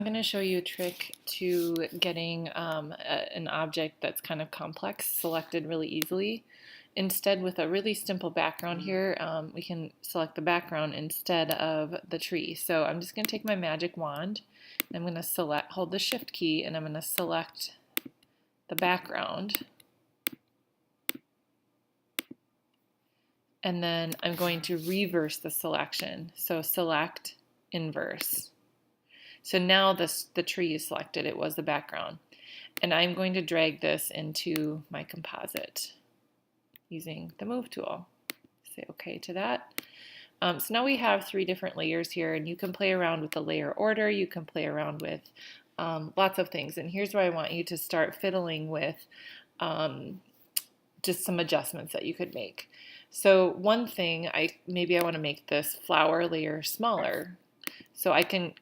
I'm going to show you a trick to getting an object that's kind of complex selected really easily. Instead, with a really simple background here, we can select the background instead of the tree. So I'm just going to take my magic wand. I'm going to hold the shift key, and I'm going to select the background. And then I'm going to reverse the selection. So select, inverse. So now the tree is selected, it was the background. And I'm going to drag this into my composite using the move tool. Say OK to that. So now we have 3 different layers here, and you can play around with the layer order, you can play around with lots of things. And here's where I want you to start fiddling with just some adjustments that you could make. So one thing, maybe I want to make this flower layer smaller. So I can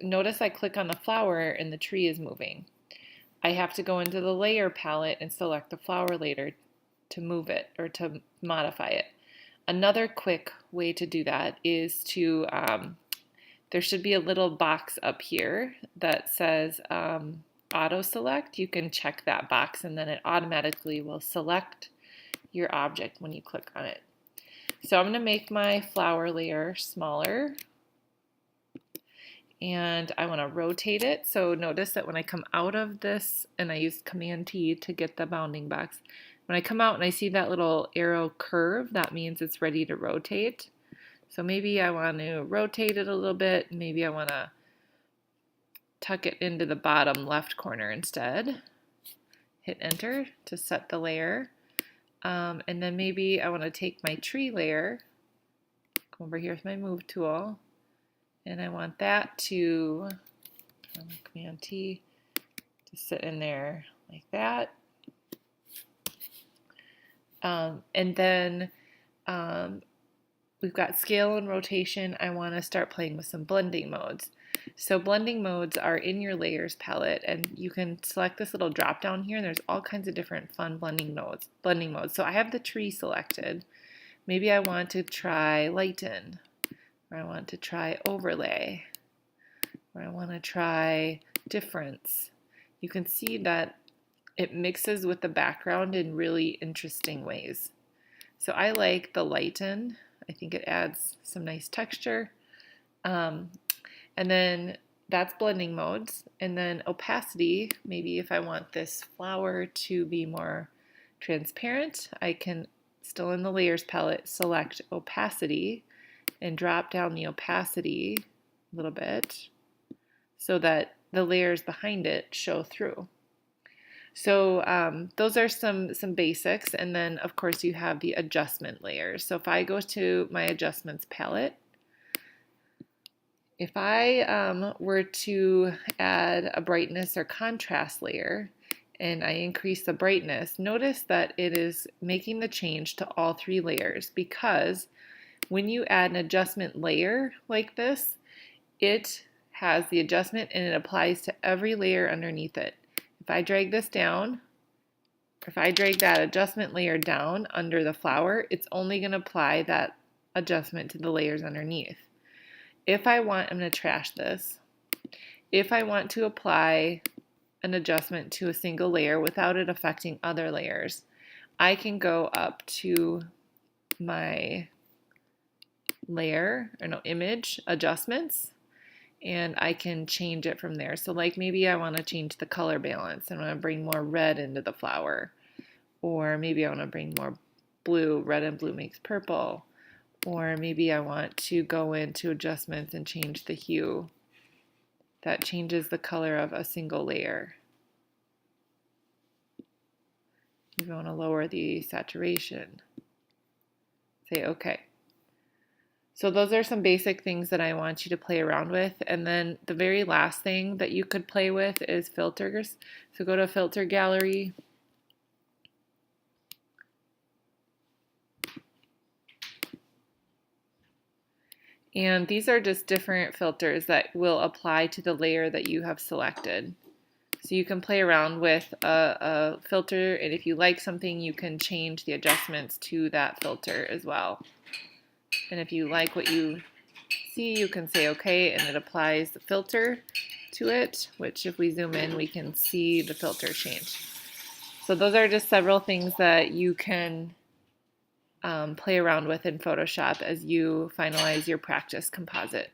notice I click on the flower and the tree is moving. I have to go into the layer palette and select the flower layer to move it or to modify it. Another quick way to do that is to, there should be a little box up here that says auto select. You can check that box and then it automatically will select your object when you click on it. So I'm going to make my flower layer smaller. And I want to rotate it. So notice that when I come out of this, and I use Command T to get the bounding box, when I come out and I see that little arrow curve, that means it's ready to rotate. So maybe I want to rotate it a little bit. Maybe I want to tuck it into the bottom left corner instead. Hit enter to set the layer. And then maybe I want to take my tree layer, come over here with my move tool, and I want that to, Command T, to sit in there like that. And then we've got scale and rotation. I want to start playing with some blending modes. So blending modes are in your layers palette, and you can select this little drop down here, and there's all kinds of different fun blending modes. So I have the tree selected. Maybe I want to try lighten, or I want to try overlay, or I want to try difference. You can see that it mixes with the background in really interesting ways. So I like the lighten. I think it adds some nice texture. And then that's blending modes. And then opacity, maybe if I want this flower to be more transparent, I can, still in the layers palette, select opacity and drop down the opacity a little bit so that the layers behind it show through. So those are some basics, and then of course you have the adjustment layers. So if I go to my adjustments palette, if I were to add a brightness or contrast layer and I increase the brightness, notice that it is making the change to all 3 layers, because when you add an adjustment layer like this, it has the adjustment and it applies to every layer underneath it. If I drag this down, if I drag that adjustment layer down under the flower, it's only going to apply that adjustment to the layers underneath. If I want, I'm going to trash this. If I want to apply an adjustment to a single layer without it affecting other layers, I can go up to my image adjustments, and I can change it from there. So like maybe I want to change the color balance and I want to bring more red into the flower, or maybe I want to bring more blue. Red and blue makes purple. Or maybe I want to go into adjustments and change the hue. That changes the color of a single layer. Maybe I want to lower the saturation. Say OK. So those are some basic things that I want you to play around with. And then the very last thing that you could play with is filters. So go to Filter Gallery. And these are just different filters that will apply to the layer that you have selected. So you can play around with a filter, and if you like something, you can change the adjustments to that filter as well. And if you like what you see, you can say OK, and it applies the filter to it, which if we zoom in, we can see the filter change. So those are just several things that you can play around with in Photoshop as you finalize your practice composite.